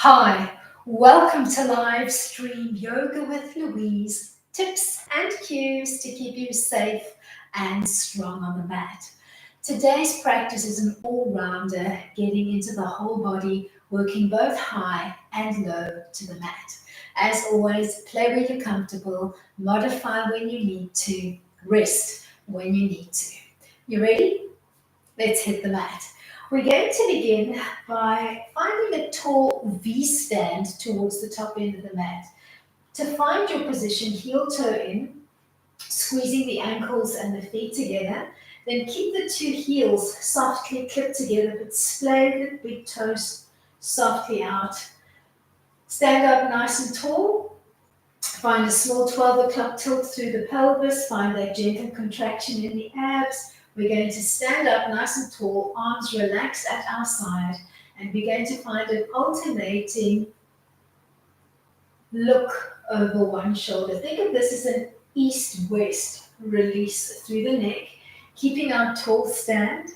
Hi, welcome to live stream yoga with Louise. Tips and cues to keep you safe and strong on the mat. Today's practice is an all-rounder, getting into the whole body, working both high and low to the mat. As always, play where you're comfortable, modify when you need to, rest when you need to. You ready? Let's hit the mat. We're going to begin by finding a tall V stand towards the top end of the mat. To find your position, heel toe in, squeezing the ankles and the feet together. Then keep the two heels softly clipped together, but splay the big toes softly out. Stand up nice and tall. Find a small 12 o'clock tilt through the pelvis. Find that gentle contraction in the abs. We're going to stand up nice and tall, arms relaxed at our side, and we're going to find an alternating look over one shoulder. Think of this as an east-west release through the neck, keeping our tall stand.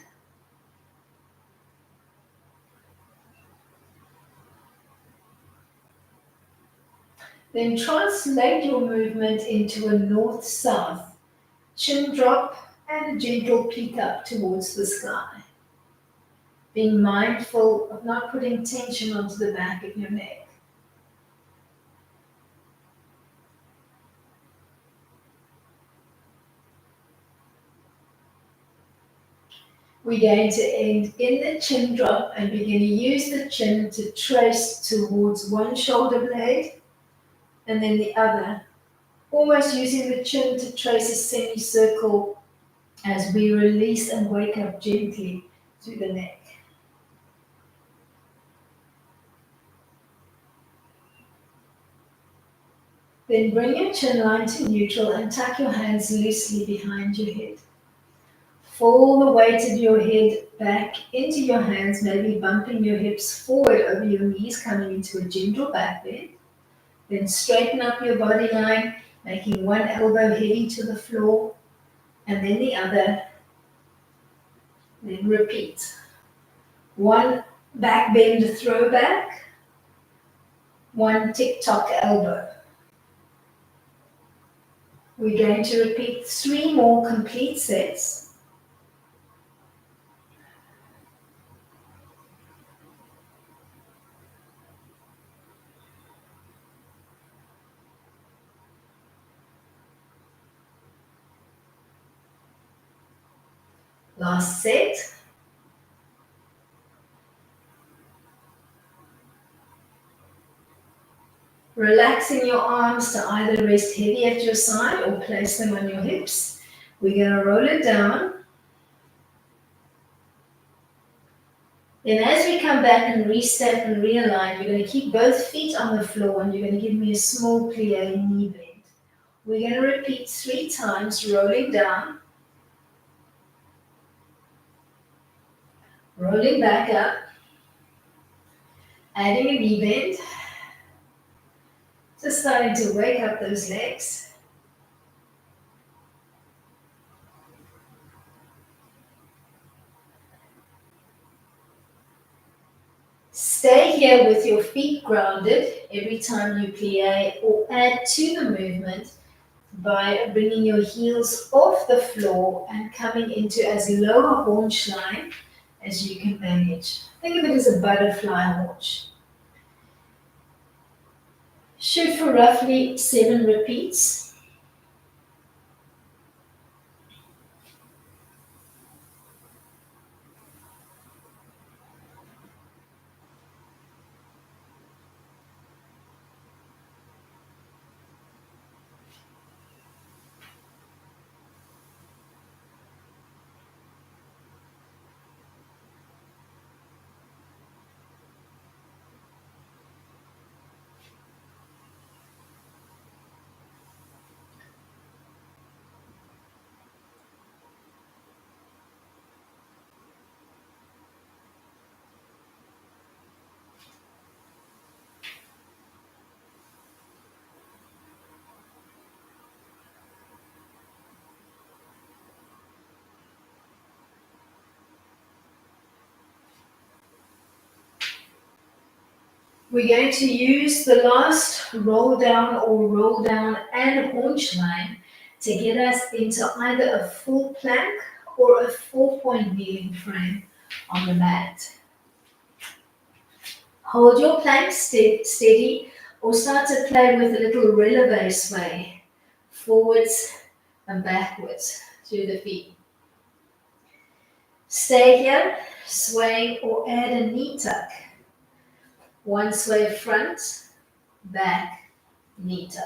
Then translate your movement into a north-south, chin drop, and a gentle peek up towards the sky. Being mindful of not putting tension onto the back of your neck. We're going to end in the chin drop, and we're going to use the chin to trace towards one shoulder blade and then the other. Almost using the chin to trace a semicircle as we release and wake up gently through the neck. Then bring your chin line to neutral and tuck your hands loosely behind your head. Fold the weight of your head back into your hands, maybe bumping your hips forward over your knees, coming into a gentle back bend. Then straighten up your body line, making one elbow heading to the floor, and then the other. Then repeat. One back bend throwback, one tick-tock elbow. We're going to repeat 3 more complete sets. Last set. Relaxing your arms to either rest heavy at your side or place them on your hips. We're going to roll it down. Then as we come back and reset and realign, you're going to keep both feet on the floor and you're going to give me a small plie knee bend. We're going to repeat 3 times, rolling down, rolling back up, adding a knee bend. Just starting to wake up those legs. Stay here with your feet grounded every time you plie, or add to the movement by bringing your heels off the floor and coming into as low a haunch line as you can manage. Think of it as a butterfly haunch. Shoot for roughly 7 repeats. We're going to use the last roll down and haunch line to get us into either a full plank or a 4-point kneeling frame on the mat. Hold your plank steady or start to play with a little releve sway, forwards and backwards through the feet. Stay here, swaying or add a knee tuck. One sway front, back, knee tuck.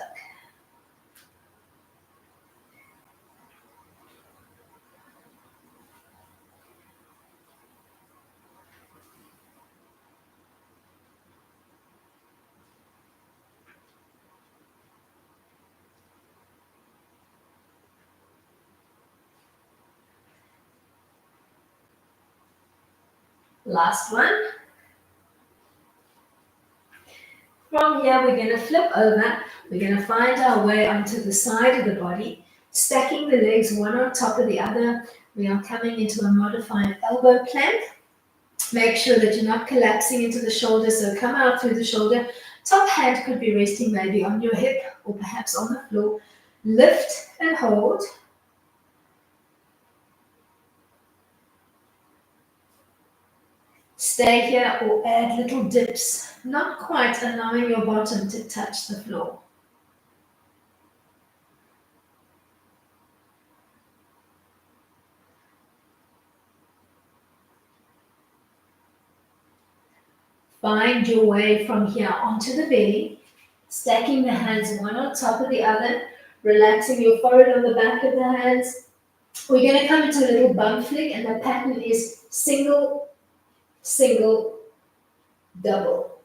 Last one. From here, we're going to flip over. We're going to find our way onto the side of the body, stacking the legs one on top of the other. We are coming into a modified elbow plank. Make sure that you're not collapsing into the shoulder, so come out through the shoulder. Top hand could be resting maybe on your hip or perhaps on the floor. Lift and hold. Stay here or add little dips, not quite allowing your bottom to touch the floor. Find your way from here onto the belly, stacking the hands one on top of the other, relaxing your forehead on the back of the hands. We're going to come into a little bum flick, and the pattern is single, single, double.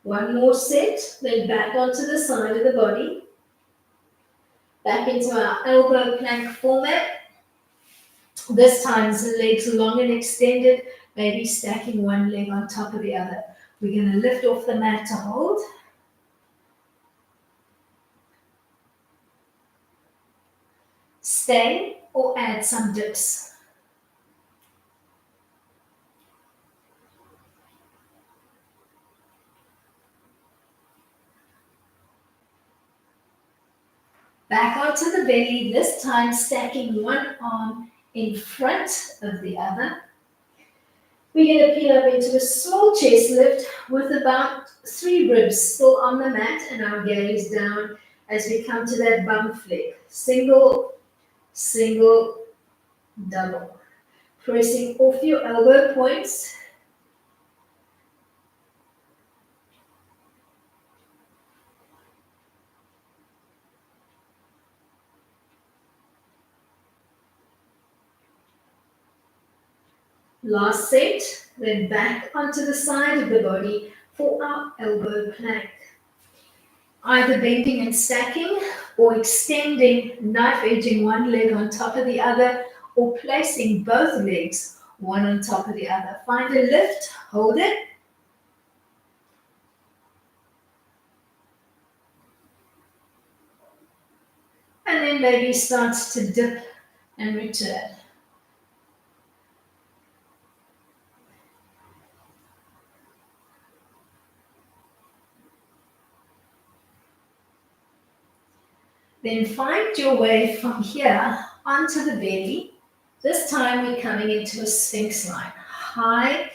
One more set, then back onto the side of the body. Back into our elbow plank format. This time, the legs long and extended, maybe stacking one leg on top of the other. We're going to lift off the mat to hold. Stay or add some dips. Back onto the belly, this time stacking one arm in front of the other. We're going to peel up into a small chest lift with about 3 ribs still on the mat and our gaze down as we come to that bum flick. Single, single, double. Pressing off your elbow points. Last set, then back onto the side of the body for our elbow plank. Either bending and stacking or extending, knife edging one leg on top of the other, or placing both legs one on top of the other. Find a lift, hold it. And then maybe start to dip and return. Then find your way from here onto the belly. This time we're coming into a Sphinx line. High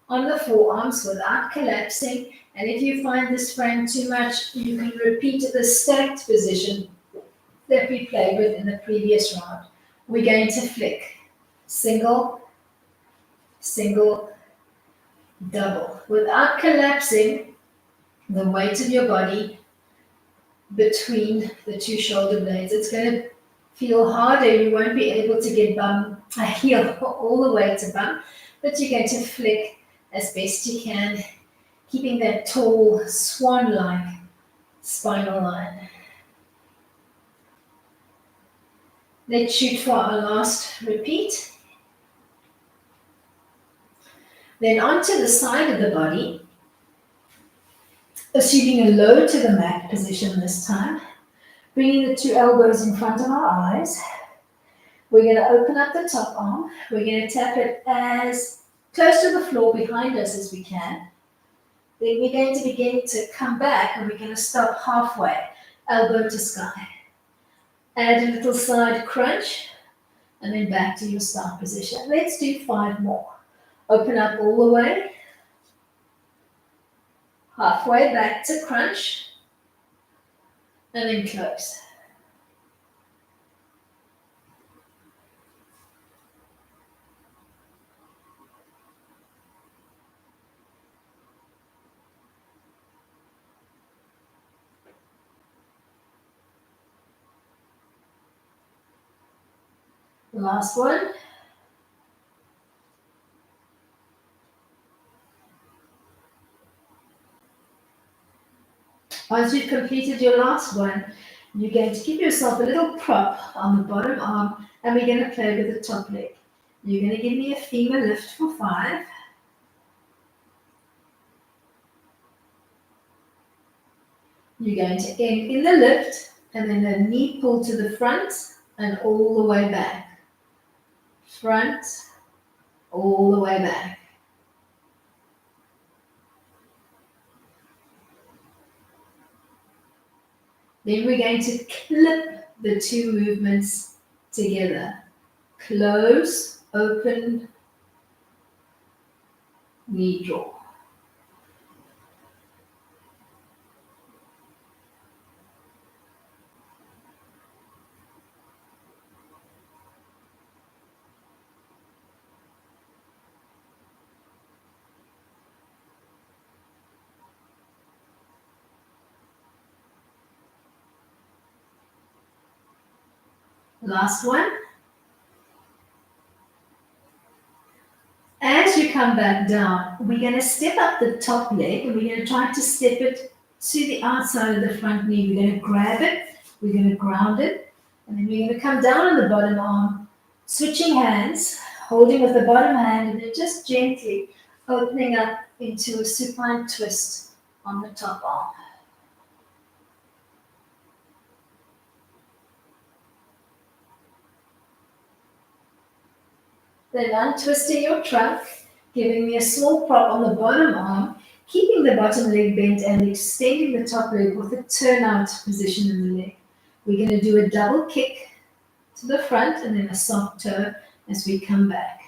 on the forearms without collapsing. And if you find this frame too much, you can repeat the stacked position that we played with in the previous round. We're going to flick. Single, single, double. Without collapsing the weight of your body between the 2 shoulder blades. It's going to feel harder. You won't be able to get a heel all the way to bum, but you're going to flick as best you can, keeping that tall swan-like spinal line. Let's shoot for our last repeat. Then onto the side of the body. Assuming a low to the mat position this time. Bringing the two elbows in front of our eyes. We're going to open up the top arm. We're going to tap it as close to the floor behind us as we can. Then we're going to begin to come back and we're going to stop halfway, elbow to sky. Add a little side crunch and then back to your start position. Let's do 5 more. Open up all the way. Halfway back to crunch. And then close. Last one. Once you've completed your last one, you're going to give yourself a little prop on the bottom arm and we're going to play with the top leg. You're going to give me a femur lift for 5. You're going to end in the lift and then a knee pull to the front and all the way back. Front, all the way back. Then we're going to clip the two movements together. Close, open, knee draw. Last one. As you come back down, we're going to step up the top leg and we're going to try to step it to the outside of the front knee. We're going to grab it, we're going to ground it, and then we're going to come down on the bottom arm, switching hands, holding with the bottom hand, and then just gently opening up into a supine twist on the top arm. Then untwisting your trunk, giving me a small prop on the bottom arm, keeping the bottom leg bent and extending the top leg with a turnout position in the leg. We're going to do a double kick to the front and then a soft toe as we come back.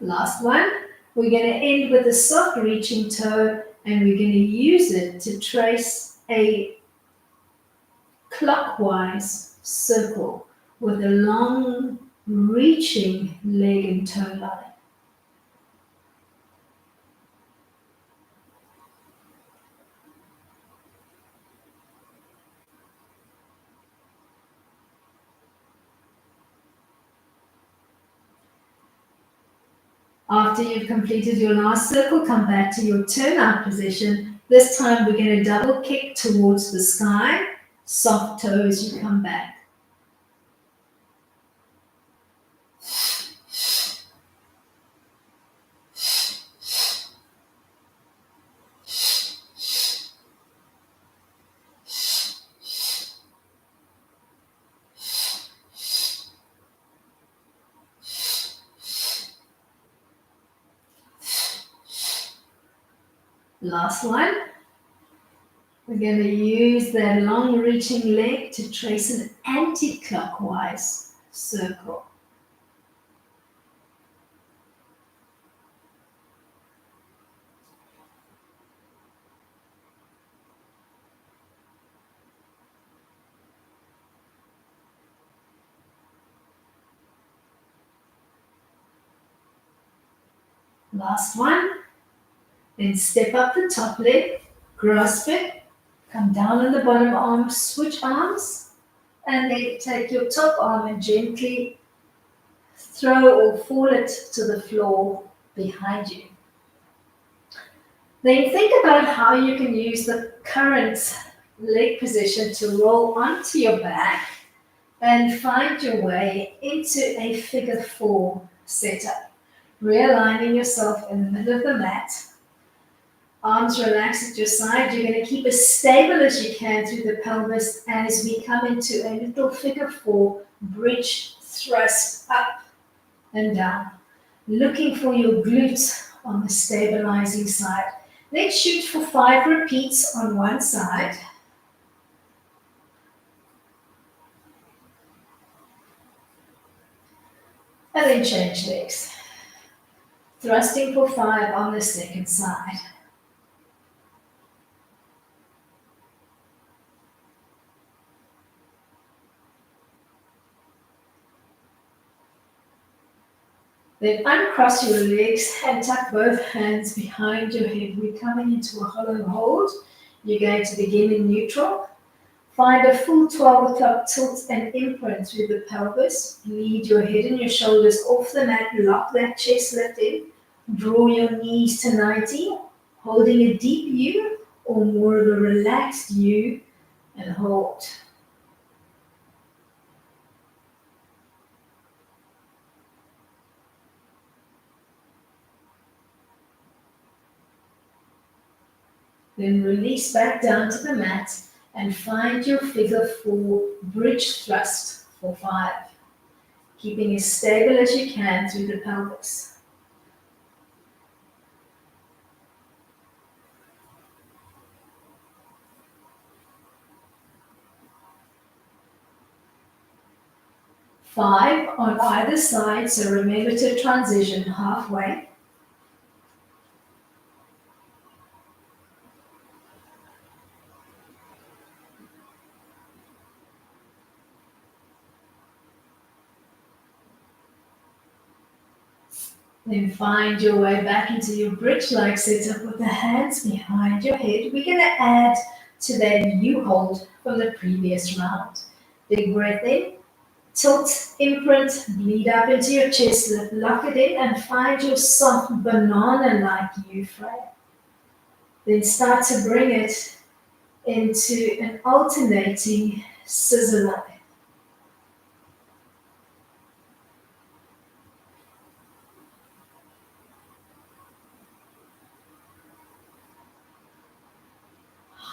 Last one, we're going to end with a soft reaching toe and we're going to use it to trace a clockwise circle with a long reaching leg and toe line. After you've completed your last circle, come back to your turnout position. This time we're going to double kick towards the sky, soft toe as you come back. Last one. We're going to use that long reaching leg to trace an anti-clockwise circle. Last one. Then step up the top leg, grasp it, come down on the bottom arm, switch arms, and then take your top arm and gently throw or fall it to the floor behind you. Then think about how you can use the current leg position to roll onto your back and find your way into a figure four setup. Realigning yourself in the middle of the mat. Arms relaxed at your side. You're going to keep as stable as you can through the pelvis as we come into a little figure four bridge thrust up and down. Looking for your glutes on the stabilizing side. Let's shoot for 5 repeats on one side. And then change legs. Thrusting for 5 on the second side. Then uncross your legs and tuck both hands behind your head. We're coming into a hollow hold. You're going to begin in neutral. Find a full 12 o'clock tilt and imprint through the pelvis. Lead your head and your shoulders off the mat. Lock that chest lift in. Draw your knees to 90, holding a deep U or more of a relaxed U, and hold. Then release back down to the mat and find your figure four bridge thrust for 5. Keeping as stable as you can through the pelvis. Five on either side, so remember to transition halfway. Then find your way back into your bridge-like setup with the hands behind your head. We're going to add to that U hold from the previous round. Big breath in, tilt, imprint, bleed up into your chest, lock it in, and find your soft banana-like U frame. Then start to bring it into an alternating scissor line.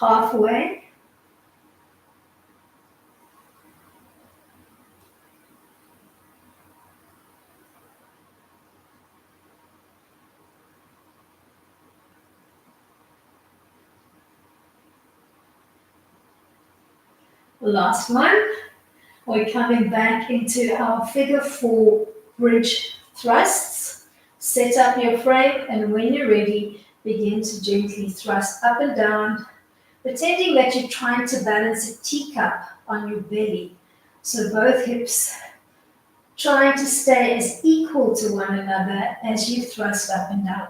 Halfway. Last one. We're coming back into our figure four bridge thrusts. Set up your frame, and when you're ready, begin to gently thrust up and down, pretending that you're trying to balance a teacup on your belly. So both hips trying to stay as equal to one another as you thrust up and down.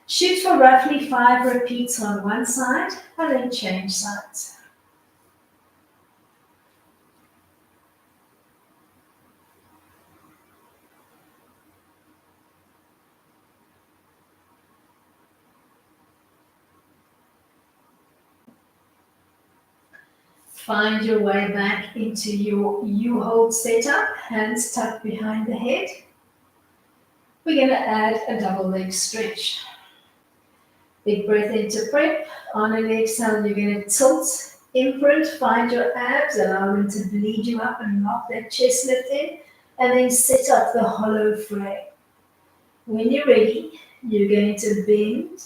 Shoot for roughly 5 repeats on one side, and then change sides. Find your way back into your U-hold setup, hands tucked behind the head. We're going to add a double leg stretch. Big breath into prep. On an exhale, you're going to tilt, imprint, find your abs, allow them to bleed you up and lock that chest lift in, and then set up the hollow frame. When you're ready, you're going to bend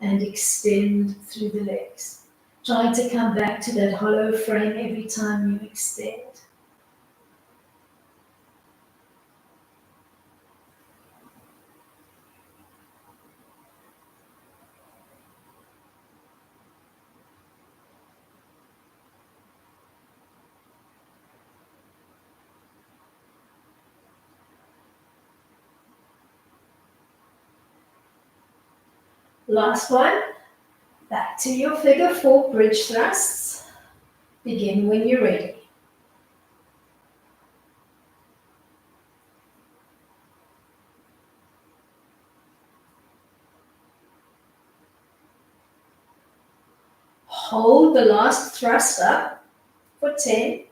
and extend through the legs. Trying to come back to that hollow frame every time you extend. Last one. Back to your figure four bridge thrusts. Begin when you're ready. Hold the last thrust up for 10.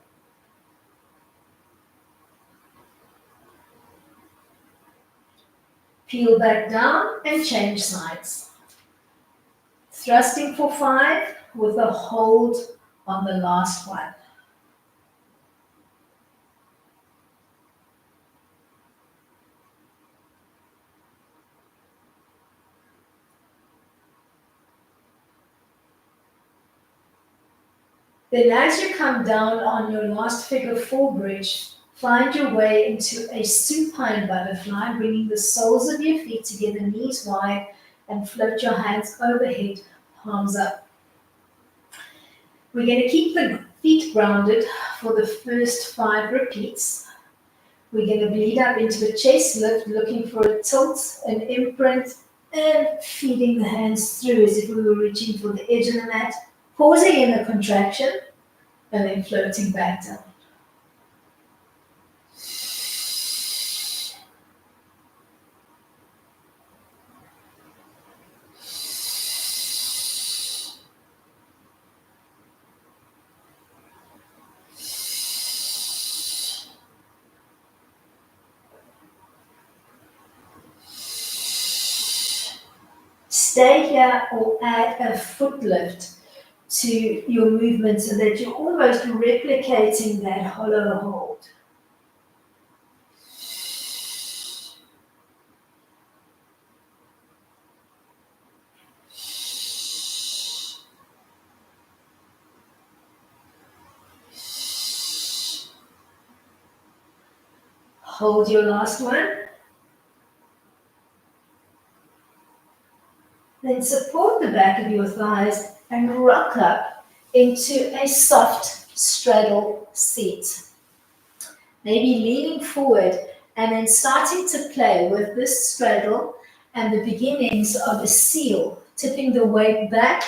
Peel back down and change sides. Thrusting for 5 with a hold on the last one. Then as you come down on your last figure 4 bridge, find your way into a supine butterfly, bringing the soles of your feet together, knees wide, and float your hands overhead, palms up. We're going to keep the feet grounded for the first 5 repeats. We're going to bleed up into a chest lift, looking for a tilt, an imprint, and feeding the hands through as if we were reaching for the edge of the mat, pausing in the contraction, and then floating back down. Stay here or add a foot lift to your movement so that you're almost replicating that hollow hold. Hold your last one. Then support the back of your thighs and rock up into a soft straddle seat. Maybe leaning forward and then starting to play with this straddle and the beginnings of a seal, tipping the weight back,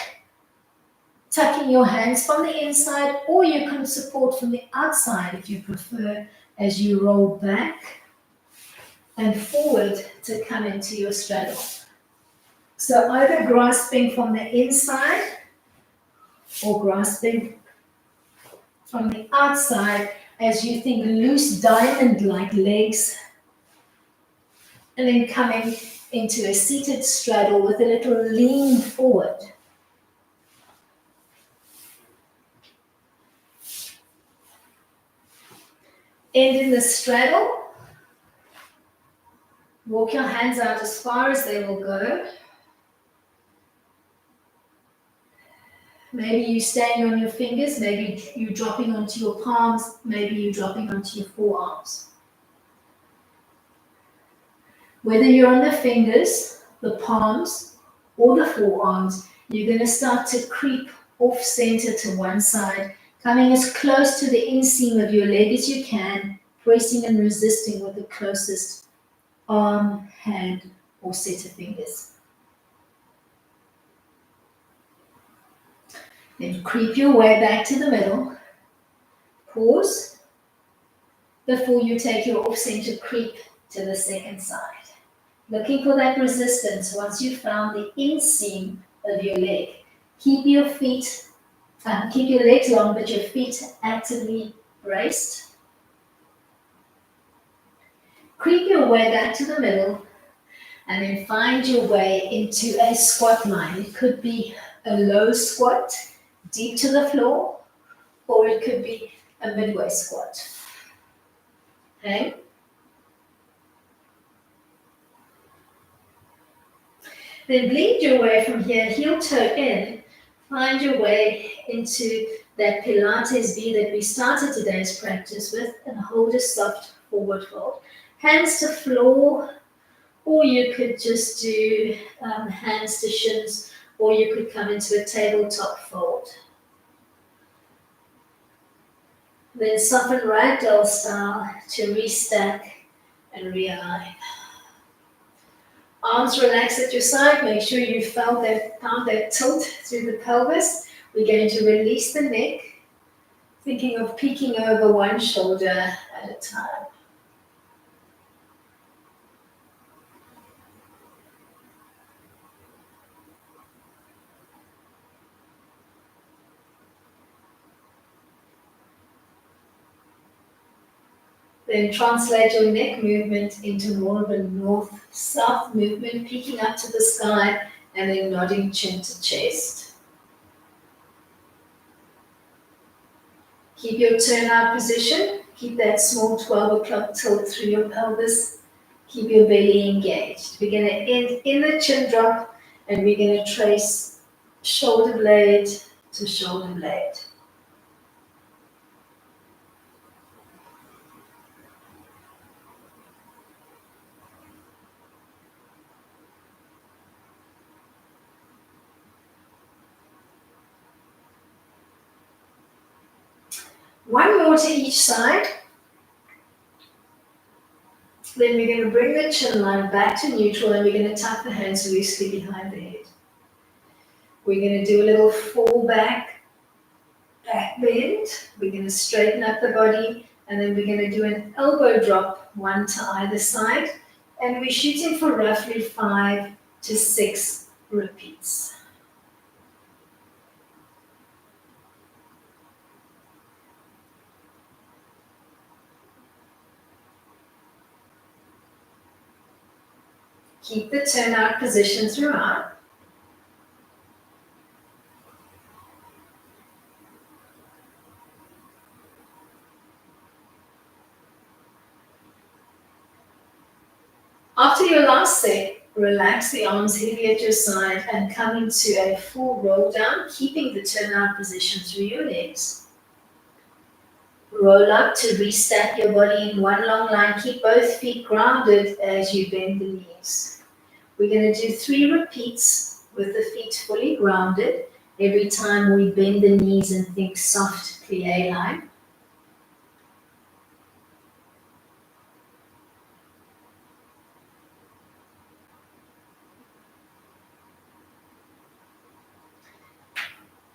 tucking your hands from the inside, or you can support from the outside if you prefer, as you roll back and forward to come into your straddle. So either grasping from the inside or grasping from the outside as you think loose diamond-like legs, and then coming into a seated straddle with a little lean forward. End in the straddle. Walk your hands out as far as they will go. Maybe you're staying on your fingers, maybe you're dropping onto your palms, maybe you're dropping onto your forearms. Whether you're on the fingers, the palms, or the forearms, you're going to start to creep off center to one side, coming as close to the inseam of your leg as you can, pressing and resisting with the closest arm, hand, or set of fingers. Then creep your way back to the middle. Pause before you take your off-center creep to the second side. Looking for that resistance once you've found the inseam of your leg. Keep your legs long, but your feet actively braced. Creep your way back to the middle, and then find your way into a squat line. It could be a low squat, deep to the floor, or it could be a midway squat. Okay? Then bleed your way from here, heel toe in, find your way into that Pilates V that we started today's practice with, and hold a soft forward fold. Hands to floor, or you could just do hands to shins, or you could come into a tabletop fold. Then soften ragdoll style to restack and realign. Arms relax at your side. Make sure you found that tilt through the pelvis. We're going to release the neck, thinking of peeking over one shoulder at a time. Then translate your neck movement into more of a north-south movement, peeking up to the sky and then nodding chin to chest. Keep your turnout position. Keep that small 12 o'clock tilt through your pelvis. Keep your belly engaged. We're going to end in the chin drop and we're going to trace shoulder blade to shoulder blade. One more to each side. Then we're going to bring the chin line back to neutral and we're going to tuck the hands loosely behind the head. We're going to do a little fall back bend. We're going to straighten up the body and then we're going to do an elbow drop, one to either side. And we're shooting for roughly 5 to 6 repeats. Keep the turnout position throughout. After your last set, relax the arms heavy at your side and come into a full roll down, keeping the turnout position through your legs. Roll up to restack your body in one long line. Keep both feet grounded as you bend the knees. We're going to do 3 repeats with the feet fully grounded. Every time we bend the knees and think soft plie line.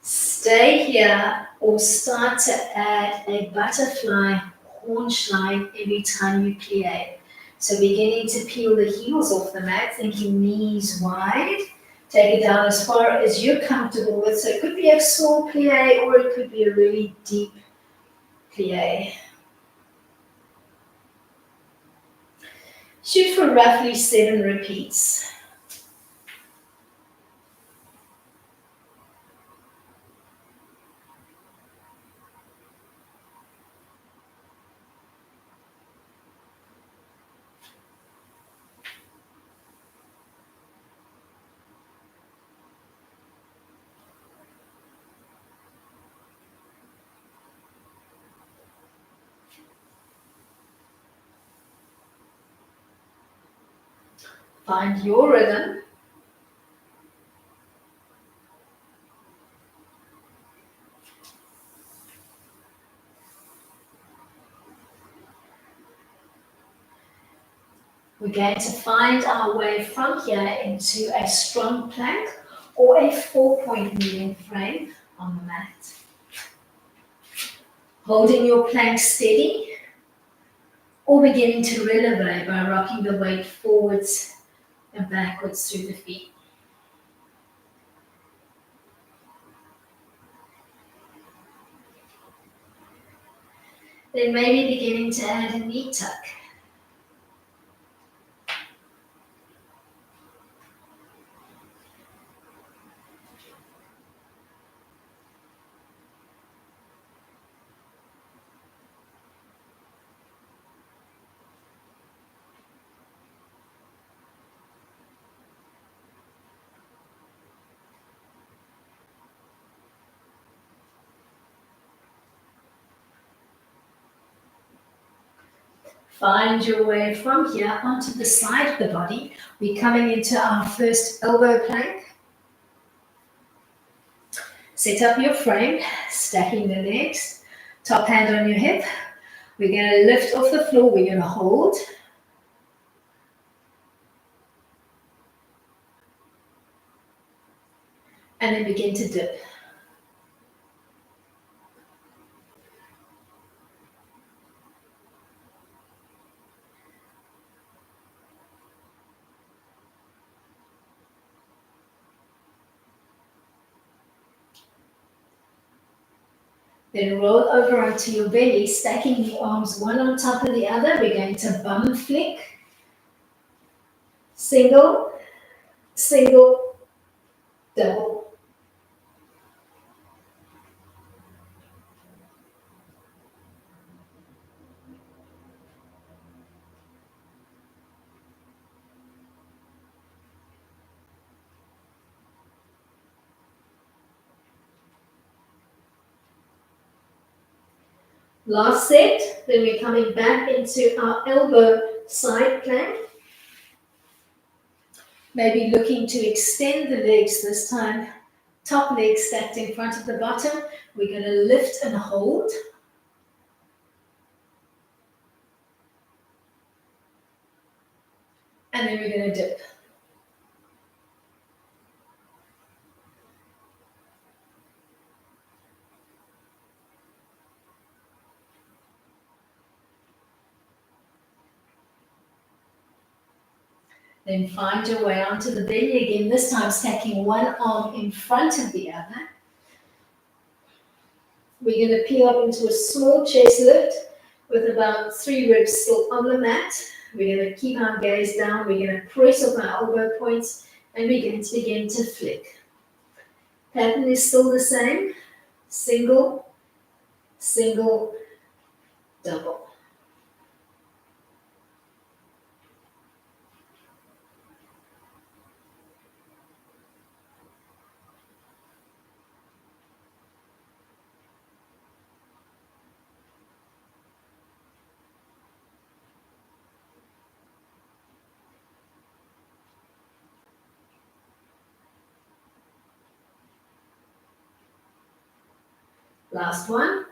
Stay here or start to add a butterfly haunch line every time you plie. So beginning to peel the heels off the mat, thinking knees wide. Take it down as far as you're comfortable with. So it could be a small plie or it could be a really deep plie. Shoot for roughly 7 repeats. Find your rhythm. We're going to find our way from here into a strong plank or a 4-point kneeling frame on the mat. Holding your plank steady or beginning to releve by rocking the weight forwards and backwards through the feet. Then maybe beginning to add a knee tuck. Find your way from here onto the side of the body. We're coming into our first elbow plank. Set up your frame, stacking the legs, top hand on your hip. We're going to lift off the floor, we're going to hold. And then begin to dip. Then roll over onto your belly, stacking the arms one on top of the other. We're going to bum flick, single, single, double. Last set, then we're coming back into our elbow side plank. Maybe looking to extend the legs this time. Top leg stacked in front of the bottom. We're going to lift and hold. And then we're going to dip. Then find your way onto the belly again, this time stacking one arm in front of the other. We're going to peel up into a small chest lift with about 3 ribs still on the mat. We're going to keep our gaze down. We're going to press off our elbow points and we're going to begin to flick. Pattern is still the same. Single, single, double. Last one.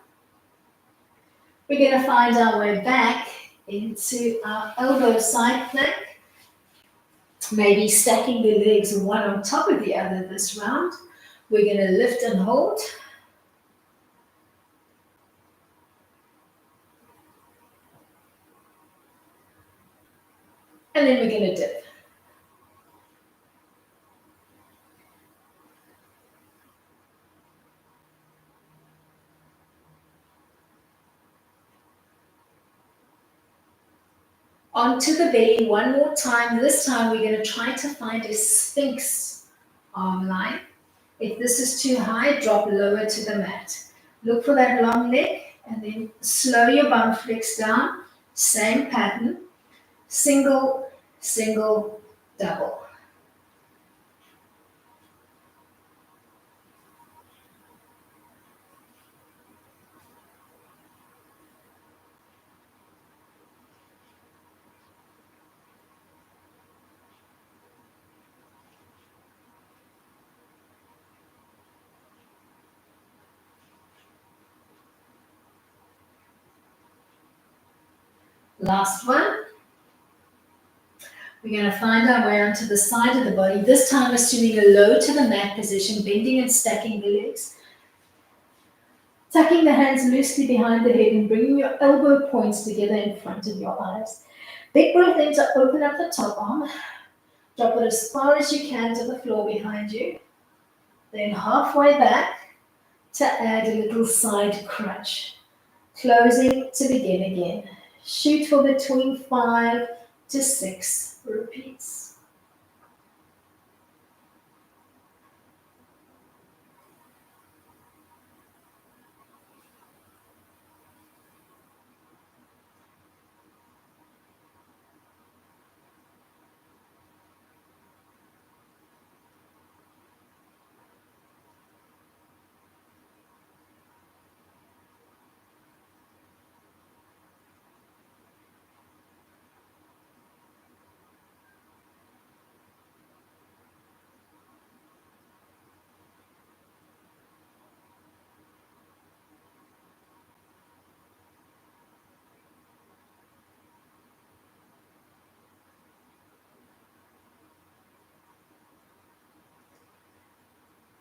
We're going to find our way back into our elbow side plank. Maybe stacking the legs one on top of the other this round. We're going to lift and hold. And then we're going to dip. Onto the belly one more time. This time we're going to try to find a sphinx arm line. If this is too high, drop lower to the mat. Look for that long leg and then slow your bum flicks down. Same pattern. Single, single, double. Last one. We're going to find our way onto the side of the body, this time assuming a low to the mat position, bending and stacking the legs. Tucking the hands loosely behind the head and bringing your elbow points together in front of your eyes. Big breath in to open up the top arm. Drop it as far as you can to the floor behind you. Then halfway back to add a little side crunch. Closing to begin again. Shoot for between 5 to 6 repeats.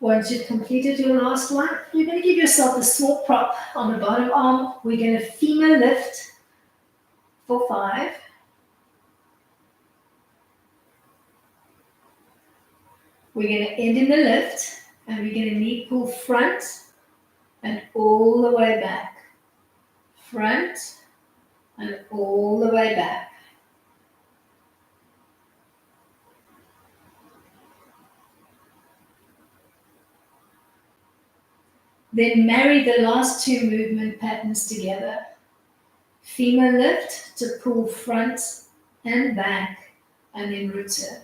Once you've completed your last one, you're going to give yourself a small prop on the bottom arm. We're going to femur lift for 5. We're going to end in the lift, and we're going to knee pull front and all the way back. Front and all the way back. Then marry the last two movement patterns together. Femur lift to pull front and back, and then return.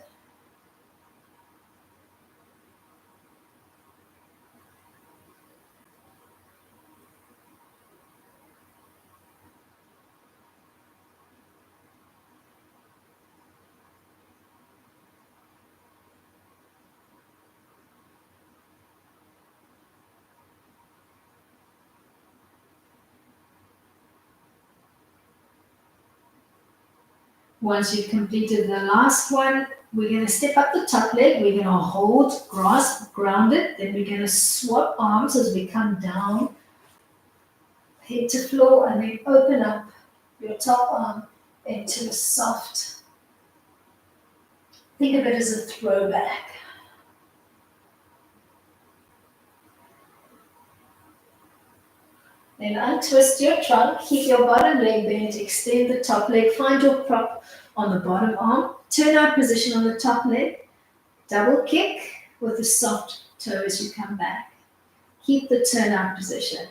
Once you've completed the last one, we're going to step up the top leg. We're going to hold, grasp, ground it. Then we're going to swap arms as we come down, head to floor, and then open up your top arm into a soft, think of it as a throwback. Then untwist your trunk, keep your bottom leg bent, extend the top leg, find your prop on the bottom arm, turn out position on the top leg, double kick with a soft toe as you come back. Keep the turn out position.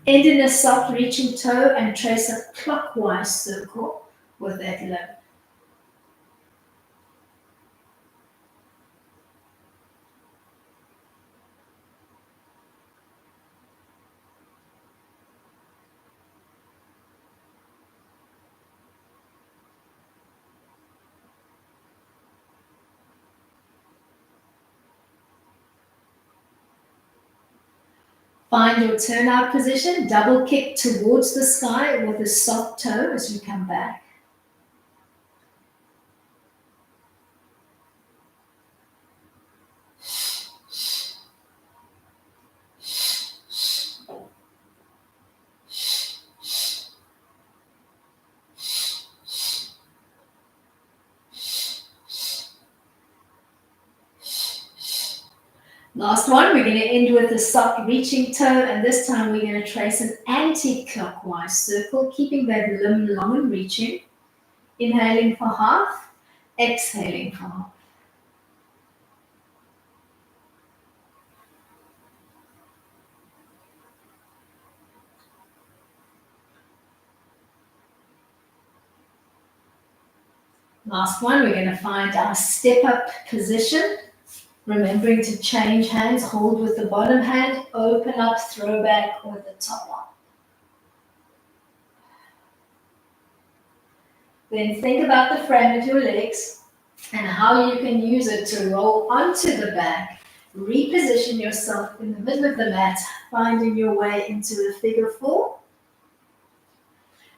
End in a soft reaching toe and trace a clockwise circle with that limb. Find your turnout position, double kick towards the sky with a soft toe as you come back. Last one, we're going to end with a soft reaching toe, and this time we're going to trace an anti-clockwise circle, keeping that limb long and reaching. Inhaling for half, exhaling for half. Last one, we're going to find our step-up position. Remembering to change hands, hold with the bottom hand, open up, throw back with the top arm. Then think about the frame of your legs and how you can use it to roll onto the back. Reposition yourself in the middle of the mat, finding your way into a figure four.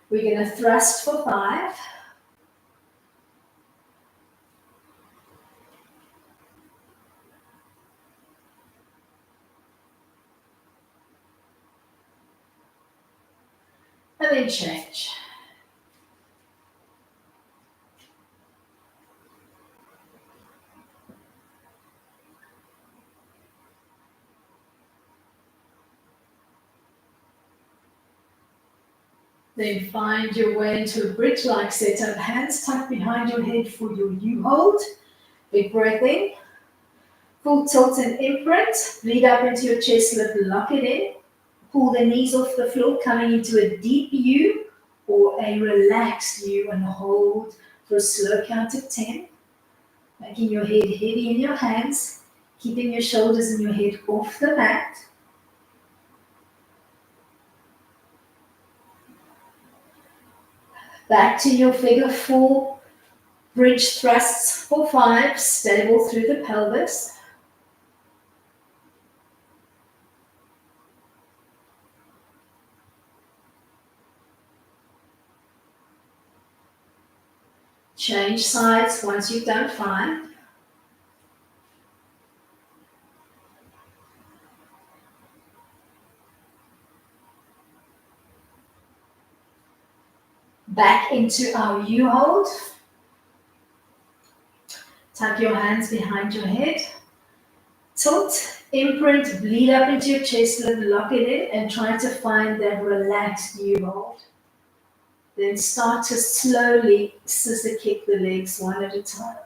We're going to thrust for 5. And then change. Then find your way into a bridge-like setup. Hands tucked behind your head for your U-hold. Big breath in. Full tilt and imprint. Bleed up into your chest, lock it in. Pull the knees off the floor, coming into a deep U or a relaxed U, and hold for a slow count of 10. Making your head heavy in your hands, keeping your shoulders and your head off the mat. Back to your figure 4, bridge thrusts for 5, stable through the pelvis. Change sides once you've done 5. Back into our U-hold. Tuck your hands behind your head. Tilt, imprint, bleed up into your chest, lock it in, and try to find that relaxed U-hold. Then start to slowly scissor kick the legs one at a time.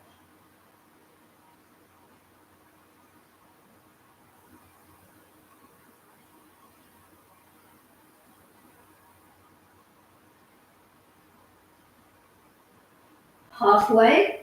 Halfway.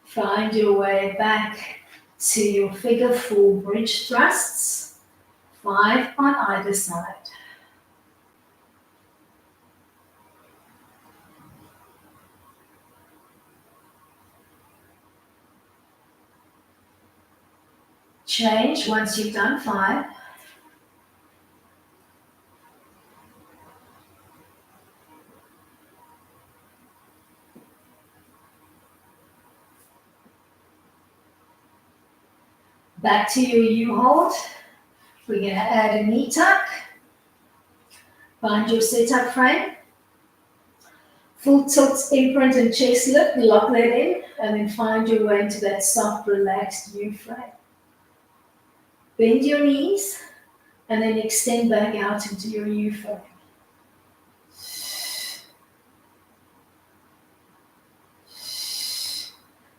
Find your way back to your figure 4 bridge thrusts, 5 on either side. Change once you've done 5. Back to your U-hold. We're going to add a knee tuck. Find your setup frame. Full tilt, imprint and chest lift. Lock that in and then find your way into that soft, relaxed U-frame. Bend your knees and then extend back out into your U-frame.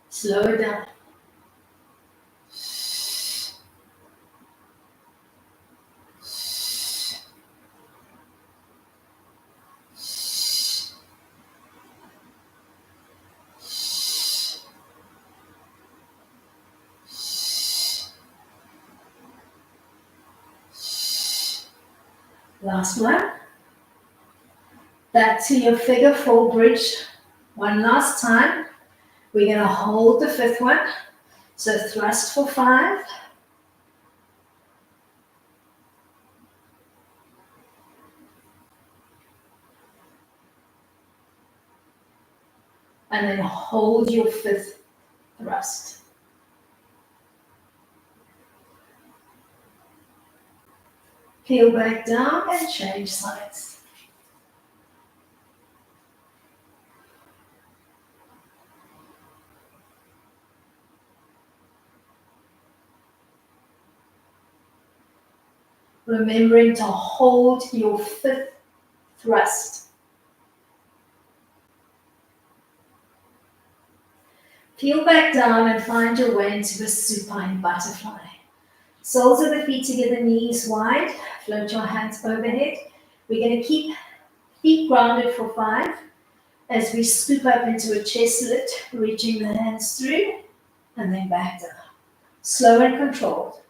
Slow it down. Last one. Back to your figure 4 bridge. One last time. We're going to hold the 5th one. So thrust for 5. And then hold your 5th thrust. Peel back down and change sides. Remembering to hold your 5th thrust. Peel back down and find your way into a supine butterfly. Soles of the feet together, knees wide. Float your hands overhead. We're going to keep feet grounded for 5 as we scoop up into a chest lift, reaching the hands through and then back down. Slow and controlled.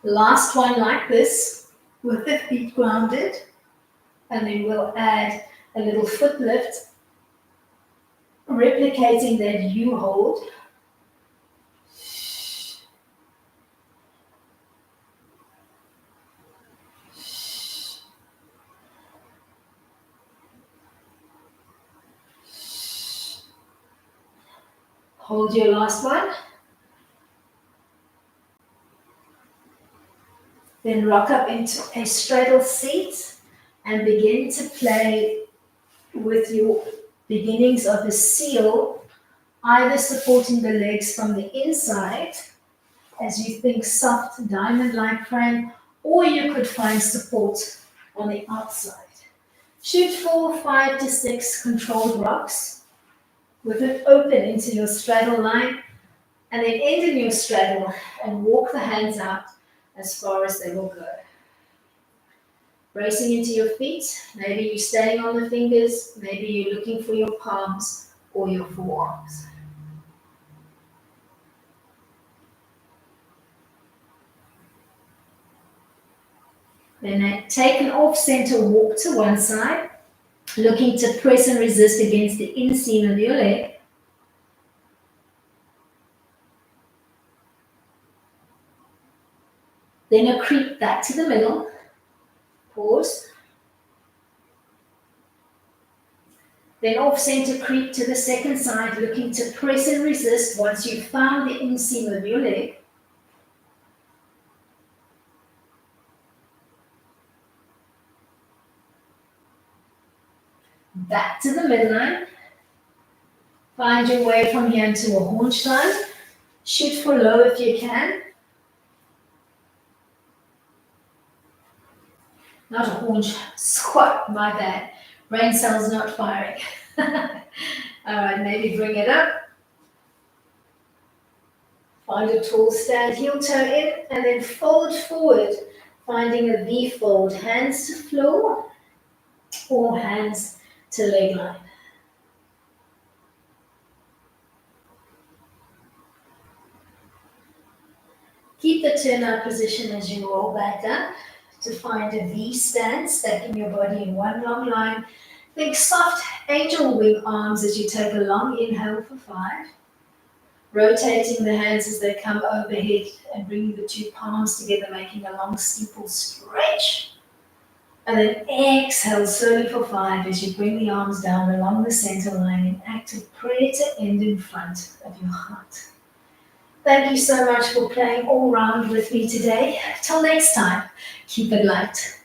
Last one like this, with the feet grounded, and then we'll add a little foot lift, replicating that U-hold. Hold your last one. Then rock up into a straddle seat and begin to play with your beginnings of the seal, either supporting the legs from the inside as you think soft diamond-like frame, or you could find support on the outside. Shoot 4, 5 to 6 controlled rocks with it open into your straddle line, and then end in your straddle and walk the hands out as far as they will go. Bracing into your feet, maybe you're staying on the fingers, maybe you're looking for your palms or your forearms. Then take an off-center walk to one side, looking to press and resist against the inseam of your leg. Then a creep back to the middle. Pause. Then off-center creep to the second side, looking to press and resist once you've found the inseam of your leg. Back to the midline. Find your way from here into a haunch line. Shoot for low if you can. Not a haunch, squat, my bad. Brain cells not firing. All right, maybe bring it up. Find a tall stand, heel toe in, and then fold forward, finding a V fold, hands to floor or hands to leg line. Keep the turnout position as you roll back up to find a V stand, stacking your body in one long line. Think soft angel wing arms as you take a long inhale for 5. Rotating the hands as they come overhead and bringing the two palms together, making a long steeple stretch. And then exhale slowly for 5 as you bring the arms down along the center line in active prayer to end in front of your heart. Thank you so much for playing all round with me today. Till next time, keep it light.